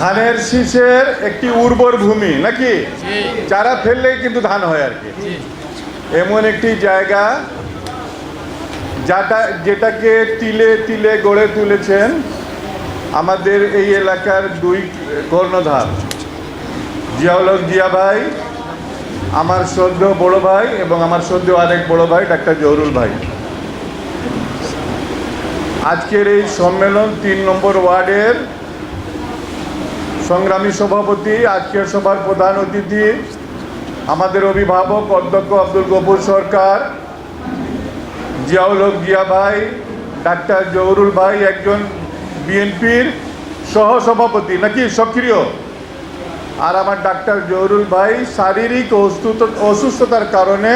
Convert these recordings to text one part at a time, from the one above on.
ধানের শীষের একটি উর্বর ভূমি নাকি, চারা ফেললেই কিন্তু ধান হয় আর কি, এমন একটি জায়গা যেটাকে তিলে তিলে গড়ে তুলেছেন আমাদের এই এলাকার দুই কর্ণধার, জিয়াউল হক জিয়া ভাই, আমার শ্রদ্ধেয় বড় ভাই, এবং আমার শ্রদ্ধেয় আরেক বড় ভাই ডাক্তার জহুরুল ভাই। আজকের এই সম্মেলন ৩ নম্বর ওয়ার্ডের সংগ্রামী সভাপতি, আজকের সভার প্রধান অতিথি আমাদের অভিভাবক অধ্যক্ষ আব্দুল গফুর সরকার, জিয়াউল হক জিয়া ভাই, ডাক্তার জহুরুল ভাই একজন বিএনপির সহসভাপতি নাকি সক্রিয়, আর আমার ডাক্তার জহুরুল ভাই শারীরিক অসুস্থতার কারণে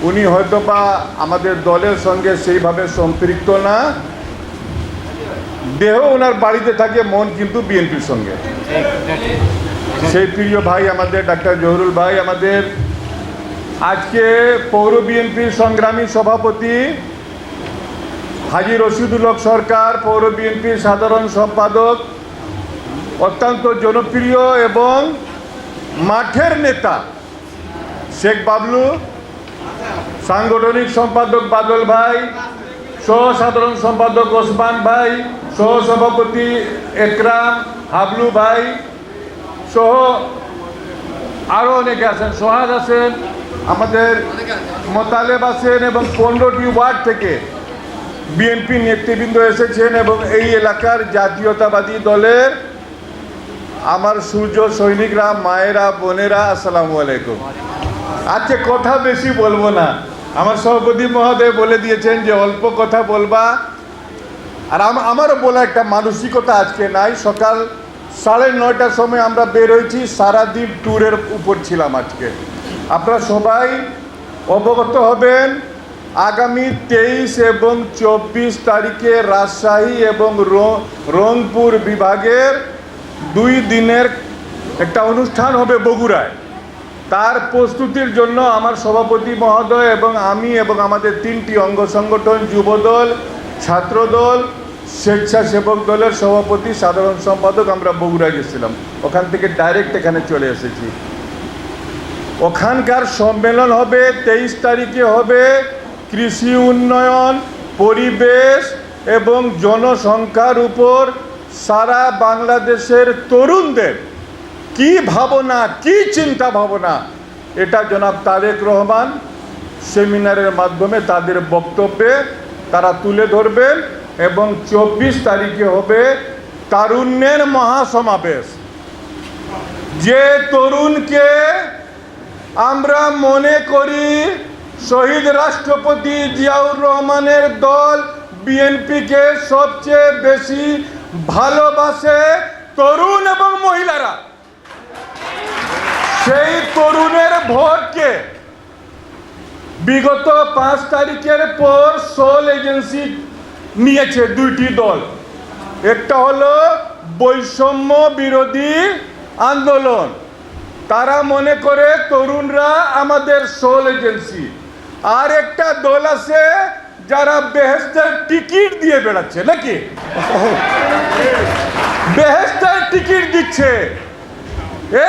উনি হয়তোবা আমাদের দলের সঙ্গে সেইভাবে সম্পৃক্ত না, দেহ ওনার বাড়িতে থাকে, মন কিন্তু বিএনপির সঙ্গে। সেই প্রিয় ভাই আমাদের ডাক্তার জহুরুল ভাই আমাদের আজকে পৌর বিএনপির সংগ্রামী সভাপতি, হাজী রশিদুল হক সরকার পৌর বিএনপির সাধারণ সম্পাদক, অত্যন্ত জনপ্রিয় এবং মাঠের নেতা শেখ বাবলু, সাংগঠনিক সম্পাদক বাদল ভাই, সহ সাধারণ সম্পাদক ওসমান ভাই, সহ সভাপতি একরাম হাবলু ভাই সহ আরও অনেকে আছেন, সোহাগ আছেন, আমাদের মোতালেব আছেন, এবং 15টি ওয়ার্ড থেকে বিএনপি নেতৃবৃন্দ এসেছেন, এবং এই এলাকার জাতীয়তাবাদী দলের আমার সূর্য সৈনিকরা, মায়েরা, বোনেরা, আসসালামু আলাইকুম। আজকে কথা বেশি বলবো না, আমার সভাপতি মহোদয় বলে দিয়েছেন যে অল্প কথা বলবা, আর আমারও বলা একটা মানসিকতা আজকে নাই। সকাল 9:30টার সময় আমরা বের হয়েছি, সারাদ্বীপ ট্যুরের উপর ছিলাম আজকে। আপনারা সবাই অবগত হবেন আগামী 23 এবং 24 তারিখে রাজশাহী এবং রংপুর বিভাগের 2 দিনের একটা অনুষ্ঠান হবে বগুড়ায়। তার প্রস্তুতির জন্য আমার সভাপতি মহোদয় এবং আমি এবং আমাদের 3টি অঙ্গ সংগঠন, যুবদল, ছাত্রদল, স্বেচ্ছাসেবক দলের সভাপতি, সাধারণ সম্পাদক, আমরা বগুড়া গেছিলাম, ওখান থেকে ডাইরেক্ট এখানে চলে এসেছি। ওখানকার সম্মেলন হবে 23 তারিখে হবে কৃষি উন্নয়ন, পরিবেশ এবং জনসংখ্যার উপর সারা বাংলাদেশের তরুণদের কি ভাবনা, কি চিন্তা ভাবনা, এটা জনাব তারেক রহমান সেমিনারের মাধ্যমে তাদের বক্তব্যে তারা তুলে ধরবেন, এবং 24 তারিখে হবে তারুণ্যের মহাসমাবেশ। যে তরুণকে আমরা মনে করি শহীদ রাষ্ট্রপতি জিয়াউর রহমানের দল বিএনপিকে সবচেয়ে বেশি ভালোবাসে, তরুণ এবং মহিলারা, সেই তরুণের ভোটকে বিগত 5 তারিখের পর সোল এজেন্সি নিয়েছে 2টি দল। একটা হলো বৈষম্য বিরোধী আন্দোলন, তারা মনে করে তরুণরা আমাদের সোল এজেন্সি, আর একটা দল আছে যারা বেহেশতের টিকিট দিয়ে বেড়াচ্ছে নাকি, বেহেশতের টিকিট দিচ্ছে।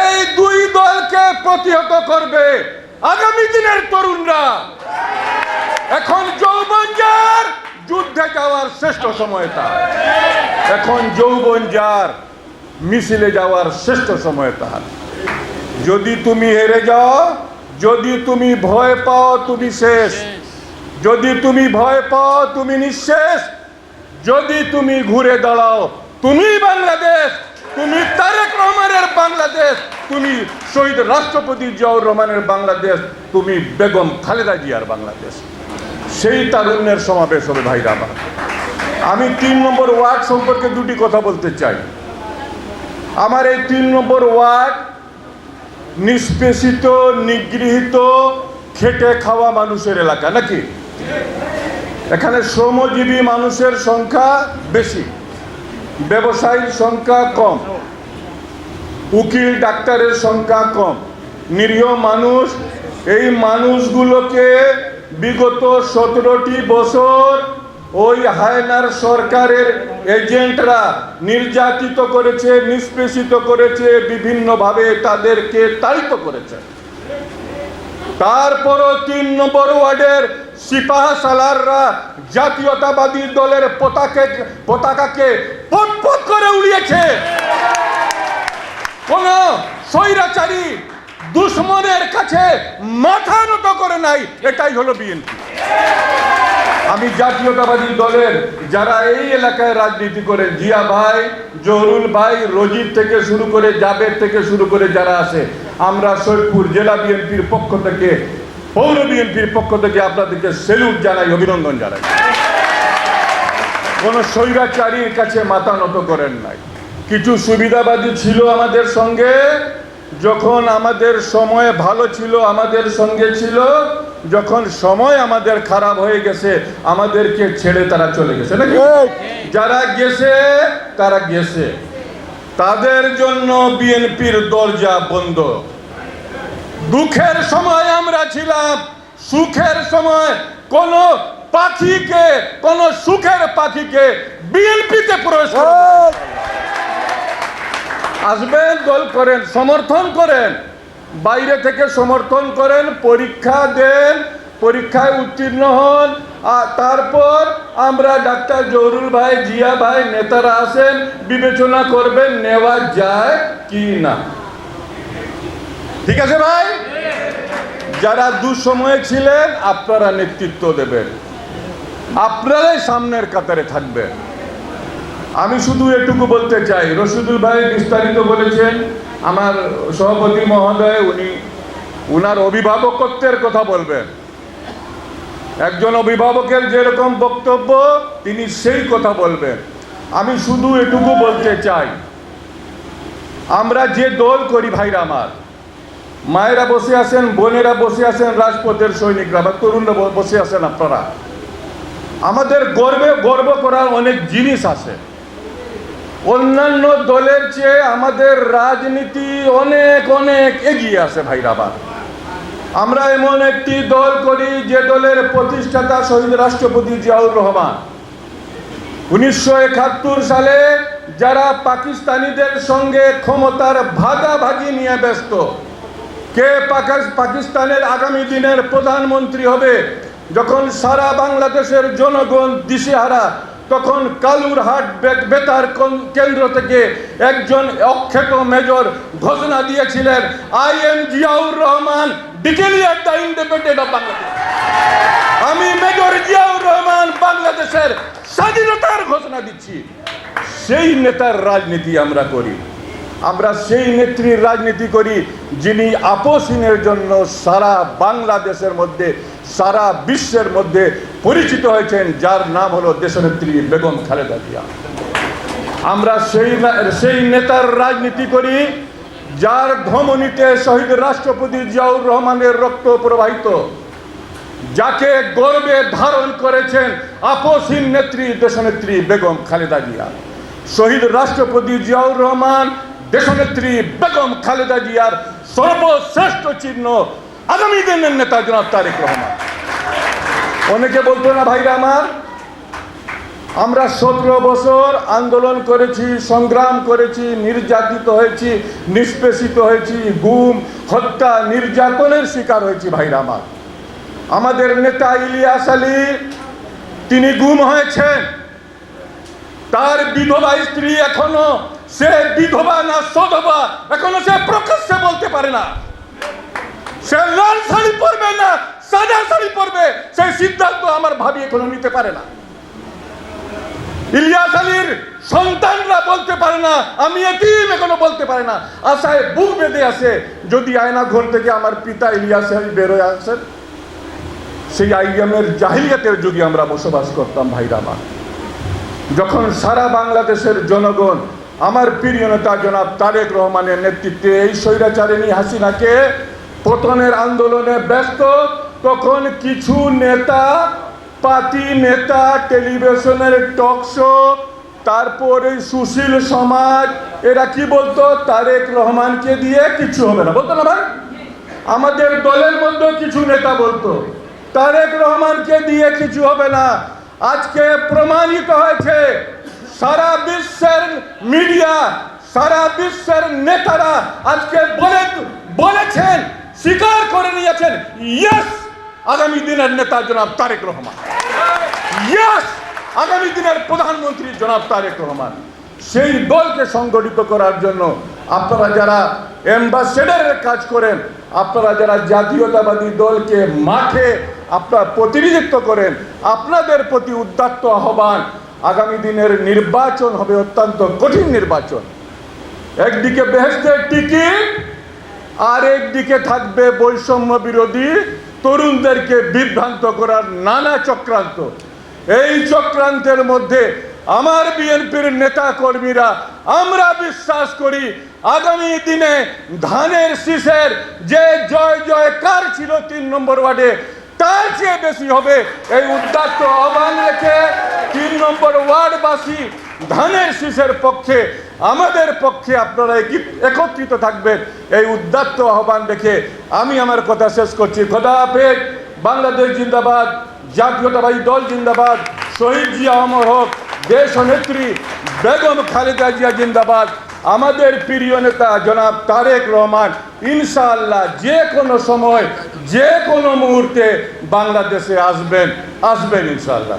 এই 2 দলকে প্রতিহত করবে আগামী দিনের তরুণরা। এখন যৌবন যার, যুদ্ধে যাওয়ার শ্রেষ্ঠ সময় তার। এখন যৌবন যার, মিছিলে যাওয়ার শ্রেষ্ঠ সময় তার। যদি তুমি হেরে যাও, যদি তুমি ভয় পাও, তুমি শেষ। যদি তুমি ভয় পাও, তুমি নিঃশেষ। যদি তুমি ঘুরে দাঁড়াও, তুমি বাংলাদেশ, তুমি তারেক রহমানের বাংলাদেশ, তুমি শহীদ রাষ্ট্রপতি জিয়াউর রহমানের বাংলাদেশ, তুমি বেগম খালেদা জিয়ার বাংলাদেশ। সেই তারুণ্যের সমাবেশ হবে ভাইরা আমার। আমি 3 নম্বর ওয়ার্ড সম্পর্কে 2টি কথা বলতে চাই। আমার এই 3 নম্বর ওয়ার্ড নিষ্পেষিত, নিগৃহীত, খেটে খাওয়া মানুষের এলাকা নাকি। এখানে শ্রমজীবী মানুষের সংখ্যা বেশি, ব্যবসায়ীর সংখ্যা কম, উকিল ডাক্তারের সংখ্যা কম, নিরীহ মানুষ। এই মানুষগুলোকে বিগত 17টি বছর ওই হায়নার সরকারের এজেন্টরা নির্যাতিত করেছে, নিষ্পেষিত করেছে, বিভিন্নভাবে তাদেরকে তাড়িত করেছে। তারপরও ৩ নম্বর ওয়ার্ডের সিপাহা সালাররা জাতীয়তাবাদী দলের পতাকাকে পটপট করে উড়িয়েছে। কোন স্বৈরাচারী দুশ্মনের কাছে মাথা নত করে নাই। এটাই হলো বিএনপি। আমি জাতীয়তাবাদী দলের যারা এই এলাকায় রাজনীতি করে, জিয়া ভাই, জহুরুল ভাই, রজিব থেকে শুরু করে, জাবেদ থেকে শুরু করে যারা আছে, আমরা সৈয়দপুর জেলা বিএনপির পক্ষ থেকে, পৌর বিএনপির পক্ষ থেকে আপনাদেরকে সেলুট জানাই, অভিনন্দন জানাই। কোন স্বৈরাচারীর কাছে মাথা নত করেন নাই। কিছু সুবিধাবাদী ছিল আমাদের সঙ্গে, যখন আমাদের সময় ভালো ছিল আমাদের সঙ্গে ছিল, যখন সময় আমাদের খারাপ হয়ে গেছে আমাদেরকে ছেড়ে তারা চলে গেছে নাকি? যারা গেছে তারা গেছে, তাদের জন্য বিএনপির দরজা বন্ধ। দুঃখের সময় আমরা ছিলাম, সুখের সময় কোন পাখিকে, কোন সুখের পাখিকে বিএনপিতে প্রবেশ করেন। আসবেন, দল করেন, সমর্থন করেন, বাইরে থেকে সমর্থন করেন, পরীক্ষা দেন, পরীক্ষায় উত্তীর্ণ হন, আর তারপর আমরা ডাক্তার জহুরুল ভাই, জিয়া ভাই, নেতারা আছেন, বিবেচনা করবেন নেওয়া যায় কি না। ঠিক আছে ভাই? যারা দুঃসময়ে ছিলেন আপনারা নেতৃত্ব দেবেন, আপনারাই সামনের কাতারে থাকবেন। আমি শুধু এটুকু বলতে চাই, রশিদুল ভাই বিস্তারিত বলেছেন, আমার সভাপতি মহোদয় উনার অভিভাবকত্বের কথা বলবেন। একজন অভিভাবকের যেরকম বক্তব্য তিনি সেই কথা বলবেন। আমি শুধু এটুকু বলতে চাই, আমরা যে দল করি ভাইরা আমার, মায়েরা বসে আছেন, বোনেরা বসে আছেন, রাজপথের সৈনিকরা বা তরুণরা বসে আছেন, আপনারা, আমাদের গর্ব করার অনেক জিনিস আছে। অন্যান্য দলের চেয়ে আমাদের রাজনীতি অনেক অনেক এগিয়ে আছে ভাইরা আমার। আমরা এমন একটি দল করি যে দলের প্রতিষ্ঠাতা শহীদ রাষ্ট্রপতি জিয়াউর রহমান 1971 সালে যারা পাকিস্তানিদের সঙ্গে ক্ষমতার ভাগাভাগি নিয়ে ব্যস্ত, কে পাকিস্তানের আগামী দিনের প্রধানমন্ত্রী হবে, যখন সারা বাংলাদেশের জনগণ দিশেহারা, তখন কালুরহাট বেতার কেন্দ্র থেকে একজন অখ্যাত মেজর ঘোষণা দিয়েছিলেন, I am Ziaur Rahman declare the independent of Bangladesh. আমি মেজর জিয়াউর রহমান বাংলাদেশের স্বাধীনতার ঘোষণা দিচ্ছি। সেই নেতার রাজনীতি আমরা করি, আমরা সেই নেত্রীর রাজনীতি করি যিনি আপসহীনের জন্য সারা বাংলাদেশের মধ্যে, সারা বিশ্বের মধ্যে পরিচিত হয়েছেন, যার নাম হলো দেশনেত্রী বেগম খালেদা জিয়া। আমরা সেই নেতার রাজনীতি করি যার ধমনীতে শহীদ রাষ্ট্রপতি জিয়াউর রহমানের রক্ত প্রবাহিত, যাকে গর্বে ধারণ করেছেন আপসহীন নেত্রী দেশনেত্রী বেগম খালেদা জিয়া। শহীদ রাষ্ট্রপতি জিয়াউর রহমান, দেশনেত্রী বেগম খালেদা জিয়ার সর্বশ্রেষ্ঠ চিহ্ন আগামী দিনের নেতা জনাব তারেক রহমান। অনেকে বলতো না ভাইরা আমার, আমরা 17 বছর আন্দোলন করেছি, সংগ্রাম করেছি, নির্যাতিত হয়েছি, নিষ্পেষিত হয়েছি, গুম, হত্যা, নির্যাতনের শিকার হয়েছি ভাইরা আমার। আমাদের নেতা ইলিয়াস আলী, তিনি গুম হয়েছেন, তার বিধবা স্ত্রী এখনো, সে বিধবা না সধবা এখনো সে প্রকাশ্যে বলতে পারে না। সে লাল শাড়ি পরবে না সাদা শাড়ি পরবে, সেই সিদ্ধান্ত আমার ভাবি এখনো নিতে পারে না। ইলিয়াস আলীর সন্তানরা বলতে পারে না, আমি এতিম এখনো বলতে পারে না। আশায় বুক বেঁধে আছে, যদি আয়না ঘর থেকে আমার পিতা ইলিয়াস আলী বেরোয় আসেন। সেই আইয়ামের জাহিলিয়াতের যুগে আমরা বসবাস করতাম ভাইরা আমার, যখন সারা বাংলাদেশের জনগণ আমার প্রিয় নেতা জনাব তারেক রহমানের নেতৃত্বে এই স্বৈরাচারিণী হাসিনাকে পতনের আন্দোলনে ব্যস্ত, তখন কিছু নেতা, পার্টি নেতা, টেলিভিশনের টক শো, তারপরে সুশীল সমাজ, এরা কি বলতো, তারেক রহমানকে দিয়ে কিছু হবে না, বলতো না ভাই? আমাদের দলের মধ্যে কিছু নেতা বলতো তারেক রহমানকে দিয়ে কিছু হবে না, আজকে প্রমাণিত হয়েছে, সারা বিশ্বের মিডিয়া, সারা বিশ্বের নেতারা আজকে বলেছেন, স্বীকার করে নিয়েছেন, ইয়েস আগামী দিনের নেতা জনাব তারেক রহমান, ইয়েস আগামী দিনের প্রধানমন্ত্রী জনাব তারেক রহমান। সেই দলকে সংগঠিত করার জন্য আপনারা যারা অ্যাম্বাসেডারের কাজ করেন, আপনারা যারা জাতীয়তাবাদী দলকে মাঠে আপনারা প্রতিনিধিত্ব করেন, আপনাদের প্রতি উদাত্ত আহ্বান, আগামী দিনের নির্বাচন হবে অত্যন্ত কঠিন নির্বাচন। একদিকে বেহেশতের টিকিট আর একদিকে থাকবে বৈষম্য বিরোধী তরুণদেরকে বিভ্রান্ত করার নানা চক্রান্ত। এই চক্রান্তের মধ্যে আমার বিএনপির নেতা কর্মীরা আমরা বিশ্বাস করি আগামী দিনে ধানের শীষের যে জয় জয়কার ছিল 3 নম্বর ওয়ার্ডে, তার চেয়ে বেশি হবে। এই উদাত্ত আহ্বান রেখে 3 নম্বর ওয়ার্ডবাসী ধানের শীষের পক্ষে, আমাদের পক্ষে আপনারা একত্রিত থাকবেন, এই উদাত্ত আহ্বান রেখে আমি আমার কথা শেষ করছি। খোদা হাফেজ। বাংলাদেশ জিন্দাবাদ, জাতীয়তাবাদী দল জিন্দাবাদ, শহীদ জিয়া অমর হোক, দেশ নেত্রী বেগম খালেদা জিয়া জিন্দাবাদ, আমাদের প্রিয় নেতা জনাব তারেক রহমান ইনশাআল্লাহ যে কোনো সময় যে কোনো মুহূর্তে বাংলাদেশে আসবেন ইনশাআল্লাহ।